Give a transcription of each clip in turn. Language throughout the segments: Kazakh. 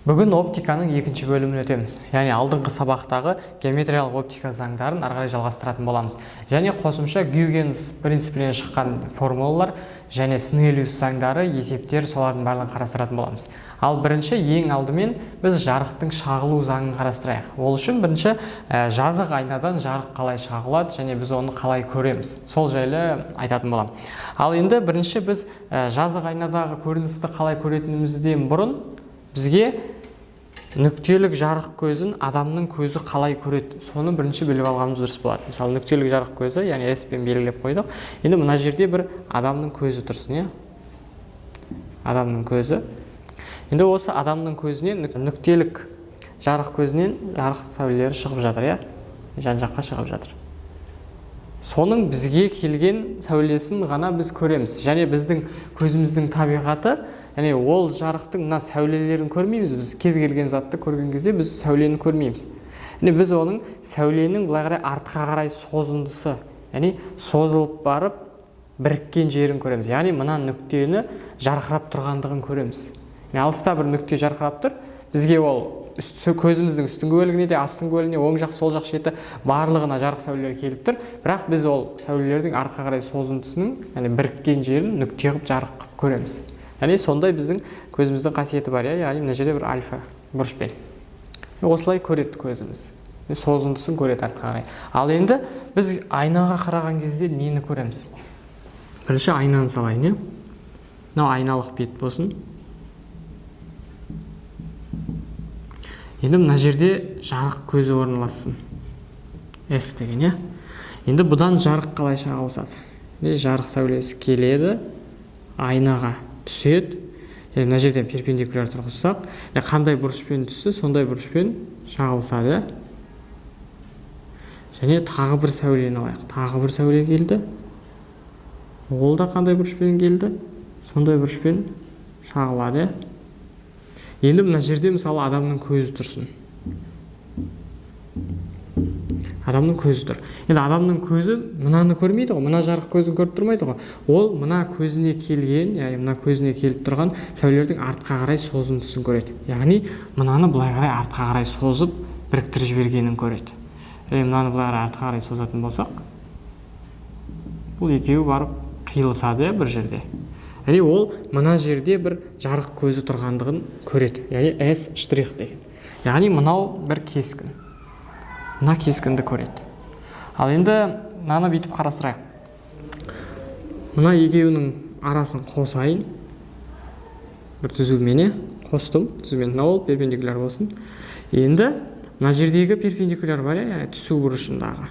Бүгін оптиканың екінші бөлімін өтеміз. Яғни алдыңғы сабақтағы геометриялық оптика заңдарын ары қарай жалғастыратын боламыз. Және қосымша Гюйгенс принципінен шыққан формулалар және Снеллиус заңдары, есептер, солардың барлығын қарастыратын боламыз. Ал бірінші, ең алдымен біз жарықтың шағылу заңын қарастырайық. Ол үшін бірінші жазық айнадан жарық қалай шағылады және біз оны қалай көреміз. Сол жайлы айтатын болам. Ал енді бірінші біз жазық айнадағы көріністі қалай көретінімізден бұрын бізге нүктелік жарық көзін адамның көзі қалай көреді, соны бірінші біліп алғанымыз дұрыс болады. Мысалы, нүктелік жарық көзі, яғни S-пен белгілеп қойдық. Енді мына жерде бір адамның көзі тұрсын, адамның көзі. Енді осы адамның көзінен, нүктелік жарық көзінен жарық сәулелері шығып жатыр, жан-жаққа шығып жатыр. Соның бізге келген сәулесін ғана біз көреміз. Және біздің көзіміздің табиғаты, яғни ол жарықтың мына сәулелерін көрмейміз. Біз кез келген затты көрген кезде біз сәулені көрмейміз. Біз оның сәуленің былай қарай артқа қарай созындысы, яғни созылып барып біріккен жерін көреміз. Яғни мына нүктені жарқырап тұрғандығын көреміз. Алыста бір нүкте жарқырап тұр, бізге ол көзіміздің үстіңгі бөлігіне де, астыңғы бөлігіне, оң жақ, сол жақ шеті барлығына жарық сәулелер келіп тұр. Бірақ біз ол сәулелердің артқа қарай созындысының, яғни біріккен жерін нүкте қылып жарық қылып көреміз. Яғни сондай біздің көзіміздің қасиеті бар, яғни мына жерде бір альфа бұрышпен. Осылай көреді көзіміз. Созындысын көреді артқа қарай. Ал енді біз айнаға қараған кезде нені көреміз? Бірінші айнаны салайын, мынау айналық бет болсын. Енді мына жерде жарық көзі орналассын. S деген, Енді бұдан жарық қалай шағылысады? Жарық сәулесі келеді, айнаға түседі. Мына жерден перпендикуляр тұрғызсақ, қандай бұрышпен түссе, сондай бұрышпен шағылысады. Және тағы бір сәулені алайық. Тағы бір сәуле келді. Ол да қандай бұрышпен келді? Сондай бұрышпен шағылады. Енді мына жерде мысалы адамның көзі тұрсын. Адамның көзі тұр. Енді адамның көзі мынаны көрмейді ғой, мына жарық көзін көріп тұрмайды ғой. Ол мына көзіне келген, яғни мына көзіне келіп тұрған сәулелердің артқа қарай созындысын көреді. Яғни мынаны былай қарай артқа қарай созып біріктіріп жібергенін көреді. Мынаны былай қарай артқа қарай созатын болсақ, бұл екеуі барып қиылысады бір жерде. Яғни ол мына жерде бір жарық көзі тұрғандығын көреді. Яғни S штрих деген. Яғни мынау бір кескін. Мына кескінді көреді. Ал енді мынаны бүйтіп қарастырайық. Мына екеуінің арасын қосайын. Бір түзумен қостым. Түзумен мынау перпендикуляр болсын. Енді мына жердегі перпендикуляр бар, яғни түсу бұрышындағы.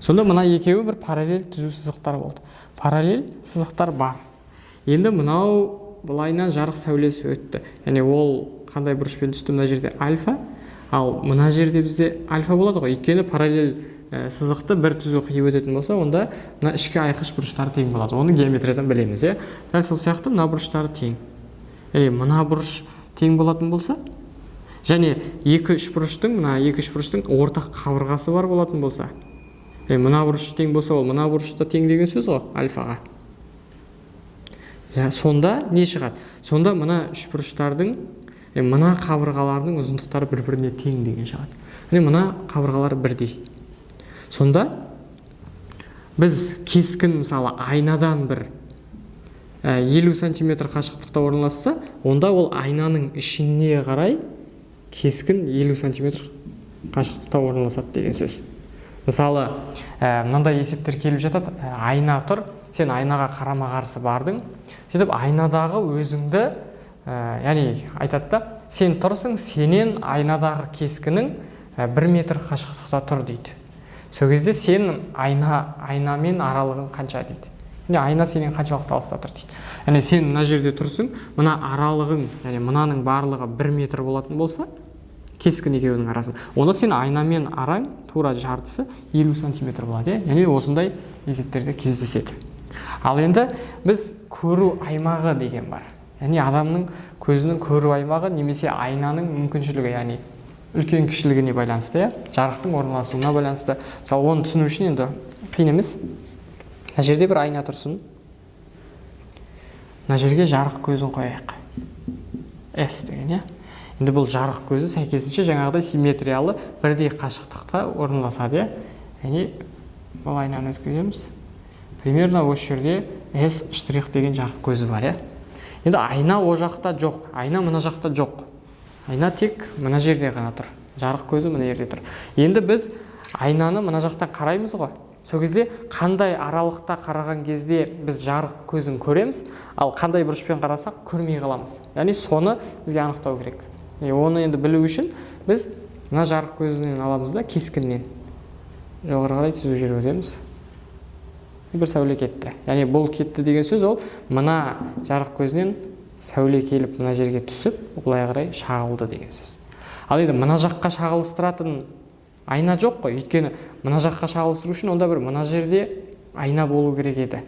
Сонда мына екеуі бір параллель түзу сызықтар болды. Параллель сызықтар бар. Енді мынау былайынан жарық сәулесі өтті. Яғни ол қандай бұрышпен түсті? Мына жерде альфа, ал мына жерде бізде альфа болады ғой. Өйткені параллель сызықты бір түзу қиып өтетін болса, онда мына ішкі айқыш бұрыштары тең болады. Оны геометриядан білеміз, Дәл сол сияқты мына бұрыштары тең. Яғни мына бұрыш тең болатын болса, және екі үш бұрыштың ортақ қабырғасы бар болатын болса, мына бұрыш тең болса, ол мына бұрышта тең деген сөз ғой альфаға. Сонда не шығады? Сонда мына үш бұрыштардың, мына қабырғалардың ұзындықтары бір-біріне тең деген шығады. Мына қабырғалар бірдей. Сонда біз кескін мысалы айнадан бір 50 сантиметр қашықтықта орналасса, онда ол айнаның ішіне қарай кескін 50 сантиметр қашықтықта орналасады деген сөз. Мысалы, мынандай есептер келіп жатады. Айна тұр, сен айнаға қарама-қарсы бардың. Сөйтіп айнадағы өзіңді, яғни айтады да, сен тұрсың, сенен айнадағы кескінің 1 метр қашықтықта тұр дейді. Сол кезде сен айнамен аралығың қанша дейді. Айна сенен қаншалықты алыста тұр дейді. Яғни сен мына жерде тұрсың, мына аралығың, яғни мынаның барлығы 1 метр болатын болса, кескін екеуінің арасын. Онда сен айнамен араң тура жартысы 50 сантиметр болады. Яғни осындай есептерде кездеседі. Ал енді біз көру аймағы деген бар. Яғни адамның көзінің көру аймағы немесе айнаның мүмкіншілігі, яғни үлкен кішілігіне байланысты, жарықтың орналасуына байланысты. Мысалы, оны түсіну үшін енді қиын емес. Мына жерде бір айна тұрсын. Мына жерге жарық көзін қояйық. S деген, Енді бұл жарық көзі сәйкесінше жаңағыдай симметриялы бірдей қашықтықта орналасады, яғни бұл айнаны өткіземіз. Примерно осы жерде S' деген жарық көзі бар, Енді айна о жақта жоқ, айна мына жақта жоқ. Айна тек мына жерде ғана тұр. Жарық көзі мына жерде тұр. Енді біз айнаны мына жақтан қараймыз ғой. Сол кезде қандай аралықта қараған кезде біз жарық көзін көреміз, ал қандай бұрышпен қарасақ көрмей қаламыз. Яғни соны бізге анықтау керек. Оны енді білу үшін біз мына жарық көзінен аламыз да кескіннен жоғары қарай түзу жүргіземіз. Бір сәуле кетті. Яғни бұл кетті деген сөз ол мына жарық көзінен сәуле келіп мына жерге түсіп, былай қарай шағылды деген сөз. Ал енді мына жаққа шағылыстыратын айна жоқ қой, өйткені мына жаққа шағылыстыру үшін онда бір мына жерде айна болу керек еді.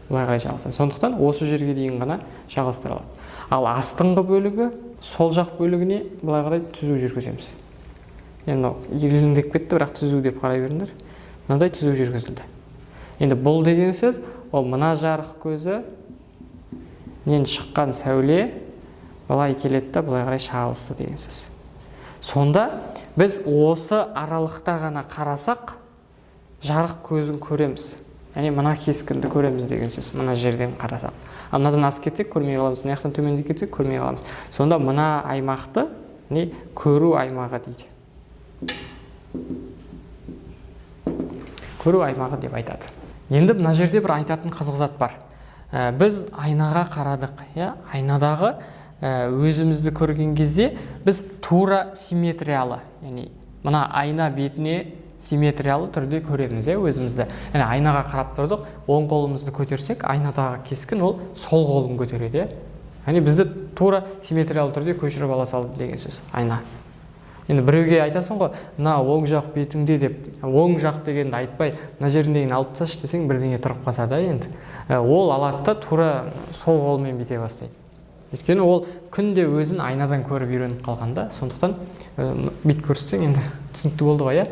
Былай қарай шағылса. Сондықтан осы жерге дейін ғана шағылыстыра алады. Ал астыңғы бөлігі сол жақ бөлігіне былай қарай түзу жүргіземіз. Енді елеңдеп кетті, бірақ түзу деп қарай беріңдер. Мынандай түзу жүргізілді. Енді бұл деген сөз, ол мына жарық көзі нен шыққан сәуле былай келеді да былай қарай шағылысты деген сөз. Сонда біз осы аралықта ғана қарасақ жарық көзін көреміз. Яғни мына кескінді көреміз деген сөз, мына жерден қарасақ. Ал мынадан асып кетсек көрмей қаламыз, мына жақтан төмендеп кетсек көрмей қаламыз. Сонда мына аймақты көру аймағы дейді. Көру аймағы деп айтады. Енді мына жерде бір айтатын қызық зат бар. Біз айнаға қарадық, айнадағы өзімізді көрген кезде біз тура симметриялы, яғни мына айна бетіне симметриялы түрде көреміз өзімізді. Яғни айнаға қарап тұрдық, оң қолымызды көтерсек, айнадағы кескін ол сол қолын көтереді. Яғни бізді тура симметриялы түрде көшіріп ала салды деген сөз, айна. Енді біреуге айтасың ғой, мына оң жақ бетіңде деп, оң жақ дегенді айтпай, мына жеріндегін алып тасташы десең, бірдеңе тұрып қалса да енді. Ол алады да тура сол қолмен бете бастайды. Өйткені ол күнде өзін айнадан көріп үйреніп қалғанда, сондықтан бет көрсетсең енді түсінікті болды ғой,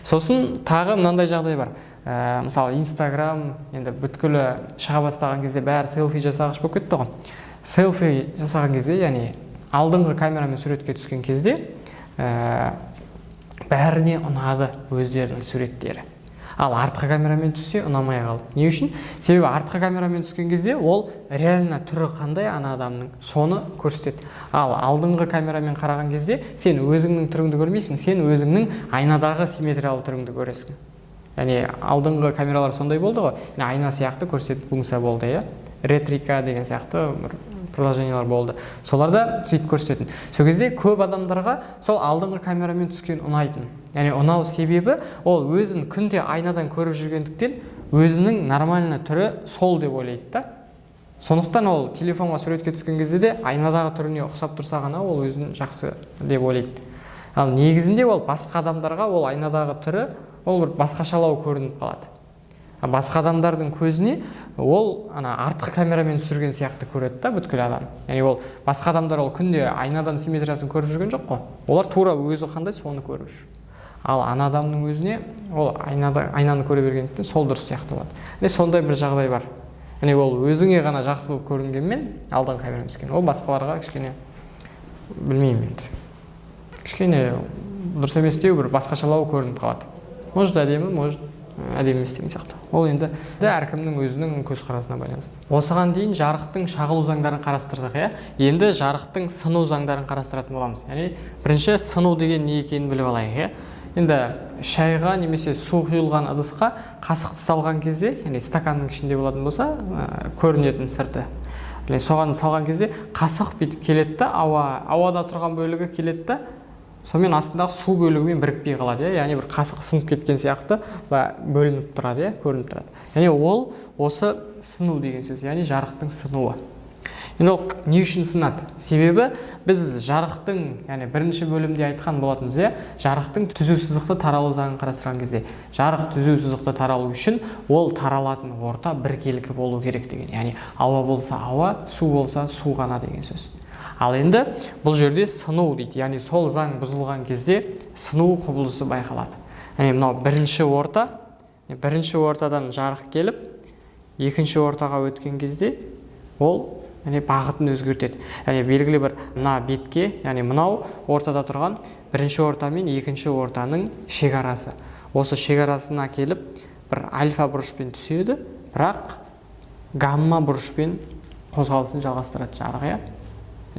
Сосын тағы мынандай жағдай бар. Мысалы, Instagram енді бүткілі шыға бастаған кезде бәрі селфи жасағыш болып кетті ғой. Селфи жасаған кезде, яғни алдыңғы камерамен суретке түскен кезде бәріне ұнады өздерінің суреттері. Ал артқы камерамен түссе ұнамай қалды. Не үшін? Себебі артқы камерамен түскен кезде ол реально түрі қандай ана адамның, соны көрсетеді. Ал алдыңғы камерамен қараған кезде сен өзіңнің түріңді көрмейсің, сен өзіңнің айнадағы симметриялы түріңді көресің. Яғни алдыңғы камералар сондай болды ғой, айна сияқты көрсетіп функция болды, ретрика деген сияқты приложениялар болды. Соларда сөйтіп көрсететін. Сол кезде көп адамдарға сол алдыңғы камерамен түскен ұнайтын. Яғни ұнау себебі ол өзін күнде айнадан көріп жүргендіктен өзінің нормальны түрі сол деп ойлайды да. Сондықтан ол телефонға суретке түскен кезде де айнадағы түріне ұқсап тұрса ғана ол өзін жақсы деп ойлайды. Ал негізінде ол басқа адамдарға ол айнадағы түрі ол бір басқашалау көрініп қалады. Басқа адамдардың көзіне ол артқы камерамен түсірген сияқты көреді да бүткіл адам. Яғни ол басқа адамдар ол күнде айнадан симметриясын көріп жүрген жоқ қой. Олар тура өзі қандай соны көріп жүр. Ал ана адамның өзіне ол айнаны көре бергендіктен сол дұрыс сияқты болады. Сондай бір жағдай бар. Яғни ол өзіңе ғана жақсы болып көрінгенмен алдыңғы камерамен түскен. Ол басқаларға кішкене білмеймін енді. Кішкене дұрыс емес деу бір басқашалау көрініп қалады. Может әдемі, может әдемі емес деген сияқты. Ол енді әркімнің өзінің көзқарасына байланысты. Осыған дейін жарықтың шағылу заңдарын қарастырдық, Енді жарықтың сыну заңдарын қарастыратын боламыз. Яғни бірінші сыну деген не екенін біліп алайық, Енді шайға немесе су құйылған ыдысқа қасықты салған кезде, яғни стаканның ішінде болатын болса, көрінетін сырты. Соған салған кезде қасық бүйтіп келеді да, ауада тұрған бөлігі келеді да, сонымен астындағы су бөлігімен бірікпей қалады, яғни бір қасық сынып кеткен сияқты бөлініп тұрады, көрініп тұрады. Яғни ол осы сыну деген сөз, яғни жарықтың сынуы. Енді ол не үшін сынады? Себебі біз жарықтың, яғни бірінші бөлімде айтқан болатынбыз, жарықтың түзу сызықты таралу заңын қарастырған кезде, жарық түзу сызықты таралу үшін ол таралатын орта біркелкі болу керек деген. Яғни ауа болса ауа, су болса су ғана деген сөз. Ал енді бұл жерде сыну дейді, яғни сол заң бұзылған кезде сыну құбылысы байқалады. Яғни мынау бірінші ортадан жарық келіп, екінші ортаға өткен кезде ол яғни бағытын өзгертеді. Яғни белгілі бір мына бетке, яғни мынау ортада тұрған бірінші орта мен екінші ортаның шекарасы. Осы шекарасына келіп бір альфа бұрышпен түседі, бірақ гамма бұрышпен қозғалысын жалғастырады жарық,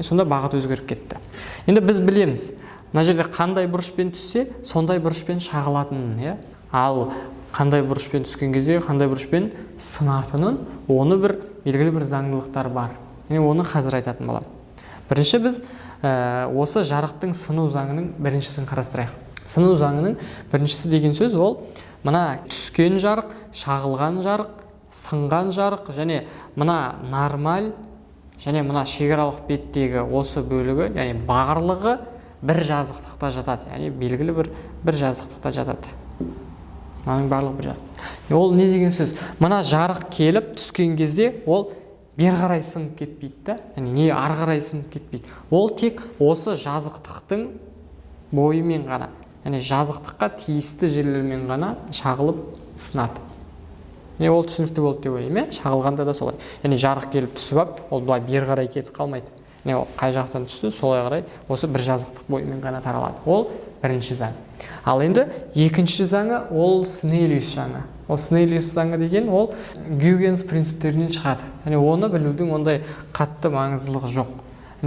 сонда бағыт өзгеріп кетті. Енді біз білеміз, мына жерде қандай бұрышпен түссе, сондай бұрышпен шағылатынын, ал қандай бұрышпен түскен кезде, қандай бұрышпен сынатынын, оны бір белгілі бір заңдылықтар бар. Оны қазір айтатын боламын. Бірінші біз осы жарықтың сыну заңының біріншісін қарастырайық. Сыну заңының біріншісі деген сөз ол мына түскен жарық, шағылған жарық, сынған жарық және мына нормаль және мына шекаралық беттегі осы бөлігі, яғни барлығы бір жазықтықта жатады, яғни белгілі бір жазықтықта жатады. Мынаның барлығы бір жазықтық. Ол не деген сөз? Мына жарық келіп түскен кезде ол бер қарай сынып кетпейді, яғни не ары қарай сынып кетпейді. Ол тек осы жазықтықтың бойымен ғана, яғни жазықтыққа тиісті жерлермен ғана шағылып сынады. Ол түсінікті болды деп ойлаймын, шағылғанда да солай. Яғни жарық келіп түсіп алып, ол былай бер қарай кетіп қалмайды. Ол қай жақтан түсті, солай қарай осы бір жазықтық бойымен ғана таралады. Ол бірінші заң. Ал енді екінші заңы ол Снеллиус заңы. Ол Снеллиус заңы деген ол Гюйгенс принциптерінен шығады. Оны білудің ондай қатты маңыздылығы жоқ.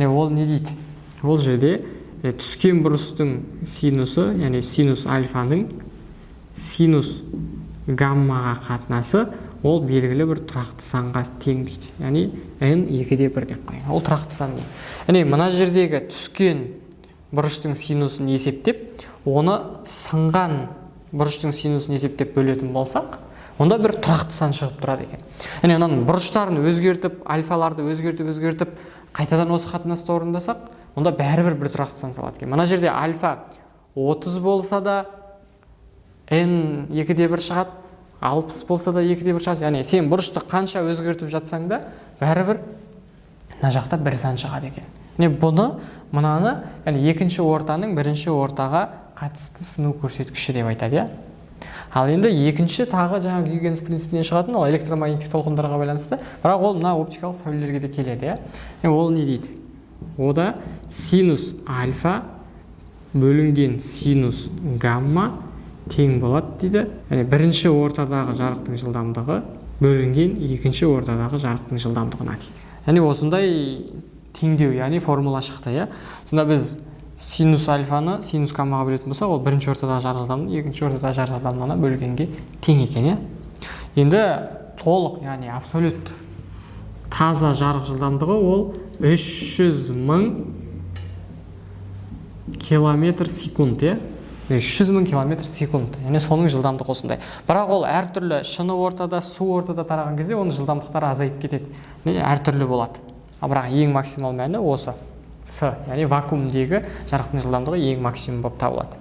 Ол не дейді? Ол жерде түскен бұрыстың синусы, яғни синус альфаның синус гаммаға қатынасы ол белгілі бір тұрақты санға тең дейді. Яғни n2/1 деп қойған. Ол тұрақты сан не? Яғни мына жердегі түскен бұрыштың синусын есептеп, оны сынған бұрыштың синусын есептеп бөлетін болсақ, онда бір тұрақты сан шығып тұрады екен. Яғни оның бұрыштарын өзгертіп, альфаларды өзгертіп, қайтадан осы қатынасты орындасақ, онда бәрібір бір тұрақты сан салады екен. Мына жерде альфа 30 болса да n2/1 шығады, 60 болса да 2/1 шығады. Яғни сен бұрышты қанша өзгертіп жатсаң да, бәрібір мына жақта бір сан шығады екен. Мынаны екінші ортаның бірінші ортаға қатысты сыну көрсеткіші деп айтады. Ал енді екінші тағы жаңа Гюйгенс принципінен шығатын, ол электромагниттік толқындарға байланысты, бірақ ол мына оптикалық сәулелерге де келеді. Ол не дейді? Ода синус альфа бөлінген синус гамма тең болады дейді. Бірінші ортадағы жарықтың жылдамдығы бөлінген екінші ортадағы жарықтың жылдамдығына дейді. Осындай теңдеу, яғни формула шықты. Сонда біз синус альфаны синус гаммаға бөлетін болсақ, ол бірінші ортадағы жарық жылдамдығы екінші ортадағы жарық жылдамдығына бөлгенге тең екен. Енді толық, яғни абсолют таза жарық жылдамдығы ол 300.000 км секунд. 300.000 км секунд. Соның жылдамдығы осындай. Бірақ ол әртүрлі шыны ортада, су ортада тараған кезде оның жылдамдықтары азайып кетеді. Әртүрлі болады. Бірақ ең максимал мәні осы С, яғни вакуумдегі жарықтың жылдамдығы ең максимум болып табылады.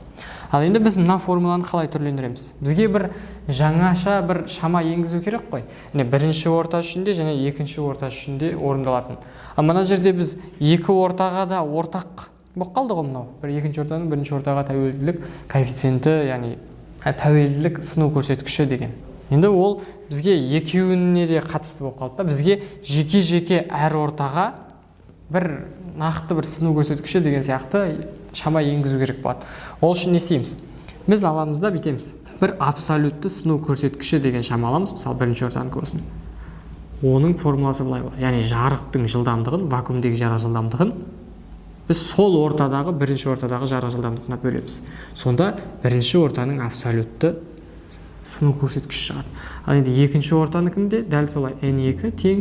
Ал енді біз мына формуланы қалай түрлендіреміз? Бізге бір жаңаша бір шама енгізу керек қой. Бірінші орта үшін де және екінші орта үшін де орындалатын. Ал мына жерде біз екі ортаға да ортақ болып қалды ғой мынау. Бір екінші ортаның бірінші ортаға тәуелділік коэффициенті, яғни тәуелділік сыну көрсеткіші деген. Енді ол бізге екеуіне де қатысты болып қалды. Бізге жеке-жеке әр ортаға бір нақты бір сыну көрсеткіші деген сияқты шама енгізу керек болады. Ол үшін не істейміз? Біз аламыз да бүйтеміз. Бір абсолютті сыну көрсеткіші деген шама аламыз, мысалы бірінші ортаның болсын. Оның формуласы былай болады. Яғни жарықтың жылдамдығын, вакуумдегі жарық жылдамдығын біз сол ортадағы бірінші ортадағы жарық жылдамдығына бөлеміз. Сонда бірінші ортаның абсолютті сыну көрсеткіші шығады. Ал енді екінші ортаныкінде дәл солай n2 тең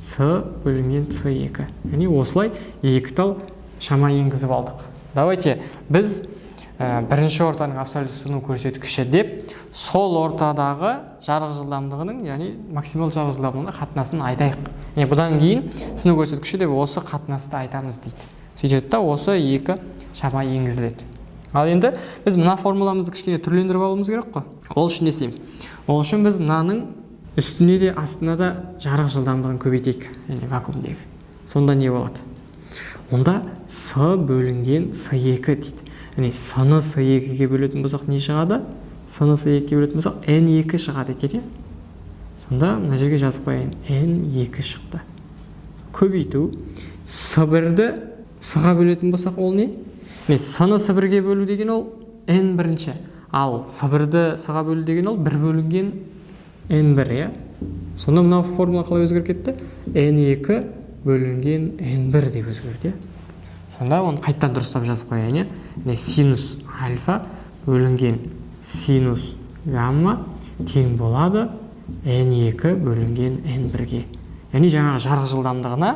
с бөлінген с2. Яғни осылай екі тал шама енгізіп алдық. Давайте біз бірінші ортаның абсолютті сыну көрсеткіші деп сол ортадағы жарық жылдамдығының, яғни максимал жарық жылдамдығына қатынасын айтайық. Бұдан кейін сыну көрсеткіші деп осы қатынасты айтамыз дейді. Сөйтеді да осы екі шама енгізіледі. Ал енді біз мына формуламызды кішкене түрлендіріп алуымыз керек қой. Ол үшін не істейміз? Ол үшін біз мынаның үстіне де астына да жарық жылдамдығын көбейтейік, яғни вакуумдегі. Сонда не болады? Онда с бөлінген с2 дейді. Яғни с-ны с2-ге бөлетін болсақ не шығады? С-ны с2-ге бөлетін болсақ n2 шығады екен. Сонда мына жерге жазып қояйын. n2 шықты. көбейту. С1-ді с-ға бөлетін болсақ ол не? С-ны с1-ге бөлу деген ол n бірінші. Ал с1-ді с-ға бөлу деген ол 1 бөлінген n1, Сонда мынау формула қалай өзгеріп кетті? n2 бөлінген n1 деп өзгерді. Сонда оны қайттан дұрыстап жазып қояйын. Синус альфа бөлінген синус гамма тең болады n2 бөлінген n1-ге. Яғни жаңағы жарық жылдамдығына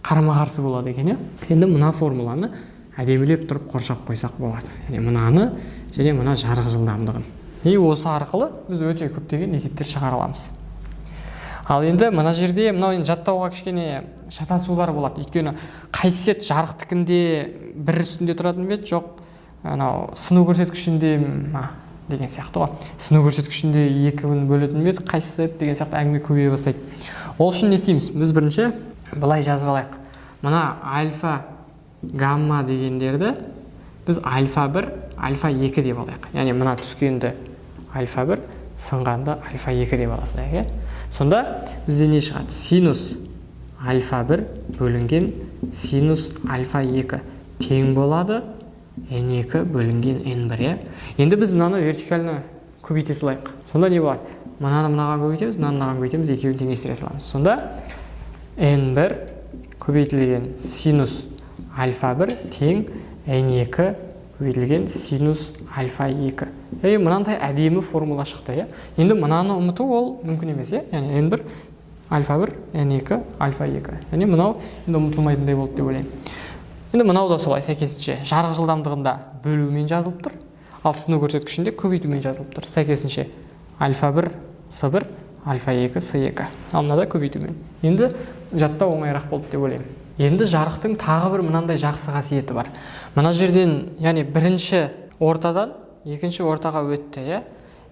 қарама-қарсы болады екен. Енді мына формуланы әдемілеп тұрып қоршап қойсақ болады. Мынаны және мына жарық жылдамдығын. Осы арқылы біз өте көптеген есептер шығара аламыз. Ал енді мына жерде мынау жаттауға кішкене шатасулар болады. Өйткені қайсет жарықтікінде бір үстінде тұратын бет жоқ, сыну көрсеткішінде деген сияқты ғой. Сыну көрсеткішінде 2-ін бөлетін бет қайсет деген сияқты әңгіме көбейе бастайды. Ол үшін не істейміз? Біз бірінші былай жазып алайық. Мына альфа гамма дегендерді біз альфа-1, альфа-2 деп алайық. Яғни мына түскенді альфа-1, сынғанды альфа-2 деп аласыз. Сонда бізде не шығады? Синус альфа-1 бөлінген синус альфа-2 тең болады n2 бөлінген n1. Енді біз мынаны вертикально көбейте салайық. Сонда не болады? Мынаны мынаған көбейтеміз, мынаған көбейтеміз, екеуін теңестіре саламыз. Сонда n1 көбейтілген синус альфа-1 тең n2 көбейтілген синус альфа-2. Мынандай әдемі формула шықты. Енді мынаны ұмыту ол мүмкін емес. Яғни n1 альфа-1, n2 альфа-2. Яғни мынау енді ұмытылмайтындай болды деп ойлаймын. Енді мынау да солай сәйкесінше жарық жылдамдығында бөлумен жазылып тұр, ал сыну көрсеткішінде көбейтумен жазылып тұр. Сәйкесінше альфа-1 с1, альфа-2 с2. Ал мынада көбейтумен. Енді жаттау оңайырақ болды деп ойлаймын. Енді жарықтың тағы бір мынандай жақсы қасиеті бар. Мына жерден, яғни бірінші ортадан екінші ортаға өтті.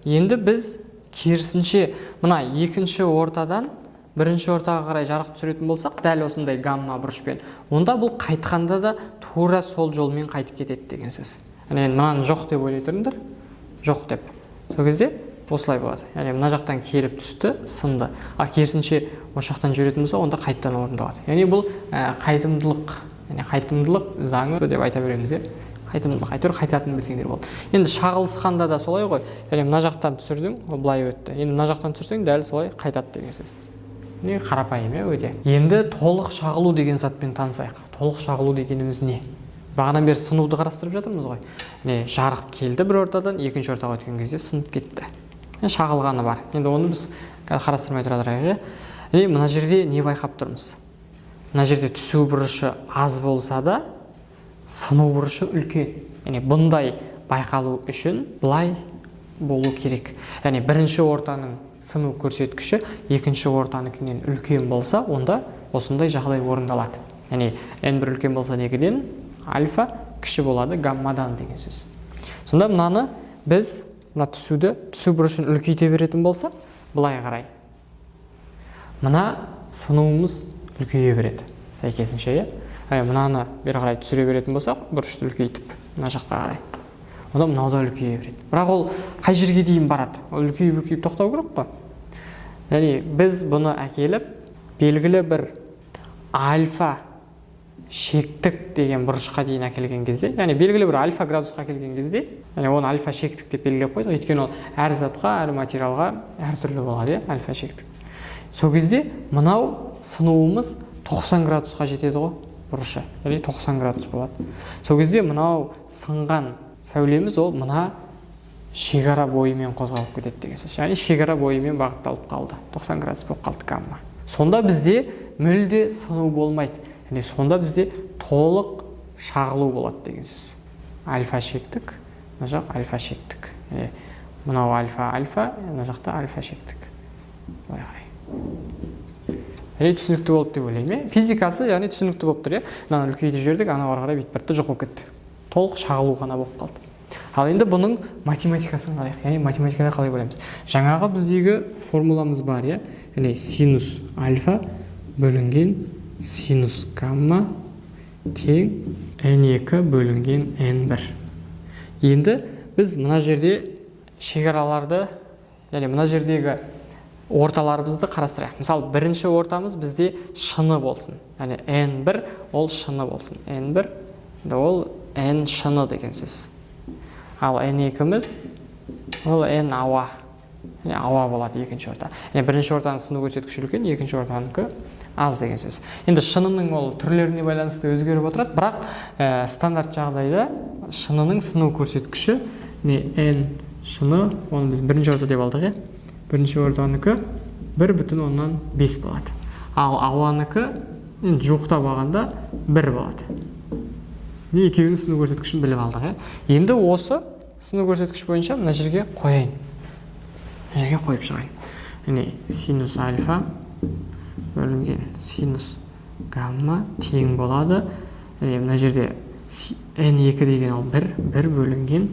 Енді біз керісінше мына екінші ортадан бірінші ортаға қарай жарық түсіретін болсақ, дәл осындай гамма бұрышпен, онда бұл қайтқанда да тура сол жолмен қайтып кетеді деген сөз. Мынаны жоқ деп ойлай тұрыңдар, жоқ деп. Сол кезде осылай болады. Яғни мына жақтан келіп түсті, сынды. Ал керісінше осы жақтан жүретін болса, онда қайттан орындалады. Яғни бұл қайтымдылық, қайтымдылық заңы деп айта береміз. Қайтымдылық, әйтеуір қайтатынын білсеңдер болды. Енді шағылысқанда да солай ғой. Яғни мына жақтан түсірдің, ол былай өтті. Енді мына жақтан түсірсең, дәл солай қайтады деген сөз. Қарапайым өте. Енді толық шағылу деген затпен танысайық. Толық шағылу дегеніміз не? Бағанадан бері сынуды қарастырып жатырмыз ғой. Жарық келді бір ортадан, екінші ортаға өткен кезде сынып кетті. Шағылғаны бар. Енді оны біз қарастырмай тұра тұрайық. Мына жерде не байқап тұрмыз? Мына жерде түсу бұрышы аз болса да, сыну бұрышы үлкен. Бұндай байқалу үшін былай болу керек. Бірінші ортаның сыну көрсеткіші екінші ортаныкінен үлкен болса, онда осындай жағдай орындалады. n1 үлкен болса негіден альфа кіші болады гаммадан деген сөз. Сонда мынаны біз түсу бұрышын үлкейте беретін болса, былай қарай. Мына сынуымыз үлкейе береді. Сәйкесінше, мынаны бері қарай түсіре беретін болсақ, бұрышты үлкейтіп, мына жаққа қарай. Онда мынау да үлкейе береді. Бірақ ол қай жерге дейін барады? Ол үлкейіп тоқтау керек қой. Біз бұны әкеліп, белгілі бір альфа шектік деген бұрышқа дейін әкелген кезде, белгілі бір альфа градусқа келген кезде, оны альфа шектік деп белгілеп қойдық. Өйткені ол әр затқа, әр материалға әртүрлі болады, альфа шектік. Сол кезде мынау сынуымыз 90 градусқа жетеді ғой, бұрышы. 90 градус болады. Сол кезде мынау сынған сәулеміз ол мына шекара бойымен қозғалып кетеді деген сөз. Шекара бойымен бағытталып қалды. 90 градус болып қалды гамма. Сонда бізде мүлде сыну болмайды. Сонда бізде толық шағылу болады деген сөз. Альфа шектік, мына жақ альфа шектік. Мынау альфа, мына жақта альфа шектік. Түсінікті болып деп ойлаймын. Физикасы түсінікті болып тұр. Мынаны үлкейте жібердік, ана қарай бет-бітті жоқ болып кетті. Толық шағылу ғана болып қалды. Ал енді бұның математикасын қарайық. Математикада қалай көреміз? Жаңағы біздегі формуламыз бар, синус альфа бөлінген синус гамма тең n2 бөлінген n1. Енді біз мына жерде шекараларды, мына жердегі орталарымызды қарастырайық. Мысалы, бірінші ортамыз бізде шыны болсын. Яғни n1 ол шыны болсын. n1 ол n шыны деген сөз. Ал n2-міз ол n ауа. Яғни ауа болады екінші орта. Яғни бірінші ортаның сыну көрсеткіші үлкен, екінші ортаныкі аз деген сөз. Енді шынының ол түрлеріне байланысты өзгеріп отырады, бірақ стандарт жағдайда шынының сыну көрсеткіші n шыны, оны біз бірінші орта деп алдық, бірінші ортаныкі 1,5 болады. Ал ауаныкі жуықтап алғанда 1 болады. Екеуінің сыну көрсеткішін біліп алдық. Енді осы сыну көрсеткіш бойынша мына жерге қояйын. Мына жерге қойып шығайын. Синус альфа бөлінген синус гамма тең болады. Мына жерде n2 деген ол 1 бөлінген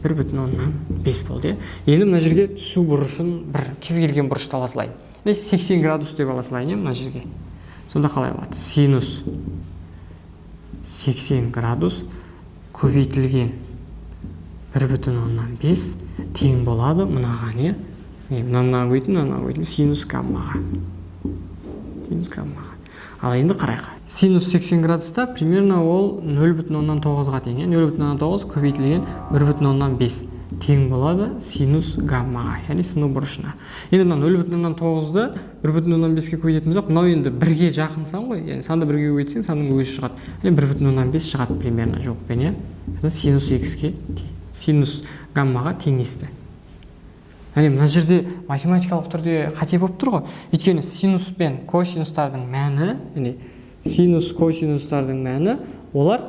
1,5 болды. Енді мына жерге түсу бұрышын кез келген бұрышты ала салайын. 80 градус деп ала салайын мына жерге. Сонда қалай болады? Синус 80 градус көбейтілген 1,5 тең болады мынаған. Мынаны көбейтін синус гаммаға. Ал енді қарайық. Синус 80 градуста примерно ол 0,9-ға тең. 0,9 көбейтілген 1,5 тең болады синус гаммаға, яғни сыну бұрышына. Енді мына 0,9-ды 1,5-ке көбейтетін болсақ, мынау енді 1-ге жақын сан ғой. Яғни санды 1-ге көбейтсең, санның өзі шығады. 1,5 шығады примерно жоқпен. Синус x-ге, синус гаммаға теңесті. Мына жерде математикалық түрде қате болып тұр ғой. Өйткені синус пен косинустардың мәні, синус косинустардың мәні, олар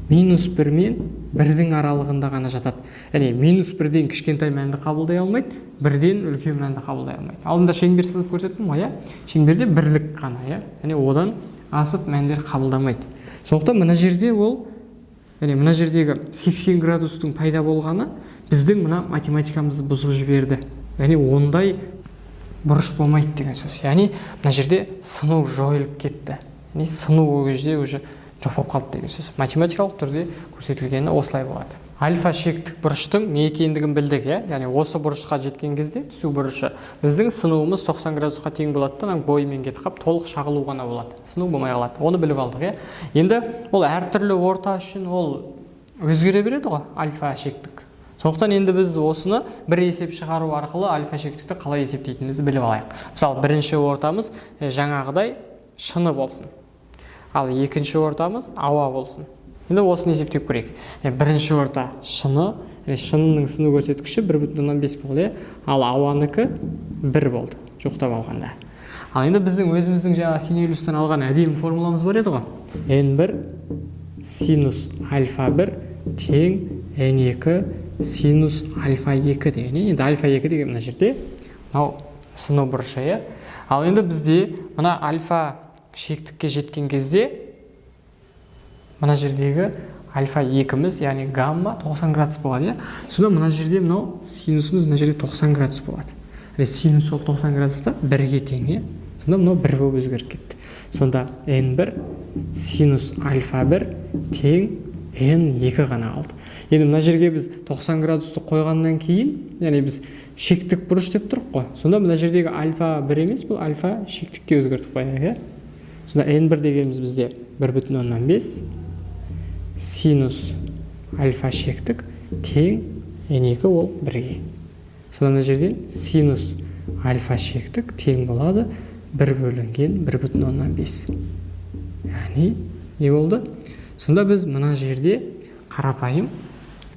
-1 мен 1-дің аралығында ғана жатады. -1-ден кішкентай мәнді қабылдай алмайды, 1-ден үлкен мәнді қабылдай алмайды. Алдында шеңбер сызып көрсеттім ғой, шеңберде бірлік қана, одан асып мәндер қабылдамайды. Сондықтан мына жерде ол, мына жердегі 80 градустың пайда болғаны біздің мына математикамызды бұзып жіберді. Ондай бұрыш болмайды деген сөз. Мына жерде сыну жойылып кетті. Сыну ол кезде уже жоқ болып қалды деген сөз. Математикалық түрде көрсетілгені осылай болады. Альфа шектік бұрыштың не екендігін білдік, осы бұрышқа жеткен кезде түсу бұрышы біздің сынуымыз 90 градусқа тең болады, бойымен кетіп қалып толық шағылу ғана болады. Сыну болмай қалады. Оны біліп алдық. Енді ол әртүрлі орта үшін ол өзгере береді ғой, альфа шектік. Сондықтан енді біз осыны бір есеп шығару арқылы альфа шектікті қалай есептейтінімізді біліп алайық. Мысалы, бірінші ортамыз жаңағыдай шыны болсын. Ал екінші ортамыз ауа болсын. Енді осыны есептеп көрейік. Бірінші орта шыны, шынының сыну көрсеткіші 1,5 болды, ал ауаныкі 1 болды, жоқтап алғанда. Ал енді біздің өзіміздің жаңа синус алған әдемі формуламыз бар еді ғой. n1 синус альфа 1 тең n2 синус альфа 2 деген. Енді альфа 2 деген мына жерде сыну бұрышы. Ал енді бізде мына альфа шектікке жеткен кезде мына жердегі альфа 2-міз, яғни гамма 90 градус болады. Сонда мына жерде мынау синусымыз мына жерде 90 градус болады. Синус ол 90 градуста 1-ге тең. Сонда мынау 1 болып өзгеріп кетті. Сонда n1 синус альфа 1 тең n2 ғана қалды. Енді мына жерге біз 90 градусты қойғаннан кейін, яғни біз шектік бұрыш деп тұрық қой. Сонда мына жердегі альфа 1 емес, бұл альфа шектікке өзгертіп қояйық. Сонда n1 дегеніміз бізде 1,5 синус альфа шектік тең n2 ол 1-ге. Сонда мына жерден синус альфа шектік тең болады 1 бөлінген 1,5. Яғни не болды? Сонда біз мына жерде қарапайым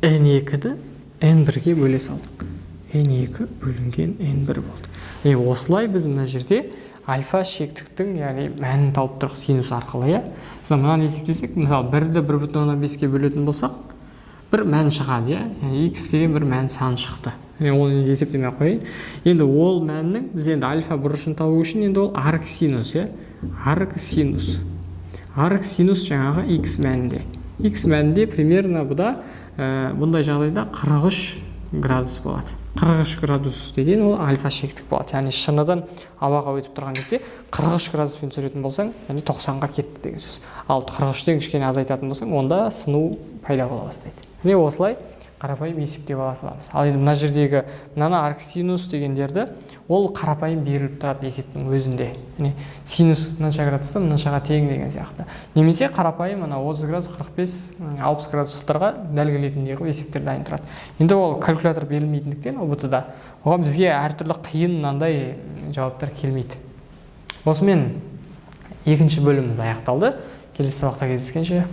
n2-ді n1-ге бөле салдық. n2 бөлінген n1 болды. Осылай біз мына жерде альфа шектіктің мәнін тауып тұрық синус арқылы. Сонда мынаны есептесек, мысалы 1-ді 1,5-ке бөлетін болсақ, бір мән шығады. X деген бір мән сан шықты. Оны есептемей қойын. Енді ол мәннің біз енді альфа бұрышын табу үшін енді ол арк синус. Арк синус. Арк синус жаңағы x мәнінде. X мәнінде примерно бұндай жағдайда 43 градус болады. 43 градус деген ол альфа шектік болады. Яғни шыныдан ауаға өтіп тұрған кезде 43 градуспен түсіретін болсаң, яғни 90-ға кетті деген сөз. Ал 43-тен кішкене азайтатын болсаң, онда сыну пайда бола бастайды. Осылай қарапайым есептеп ала саламыз. Ал енді мына жердегі мынаны арксинус дегендерді ол қарапайым беріліп тұрады есептің өзінде. Яғни синус мынанша градустан мынаншаға тең деген сияқты. Немесе қарапайым ана 30 градус, 45, 60 градустықтарға дәл келетіндей қылып есептер дайын тұрады. Енді ол калькулятор берілмейтіндіктен ұбт-да оған бізге әртүрлі қиын мынандай жауаптар келмейді. Осымен екінші бөліміміз аяқталды. Келесі сабақта кездескенше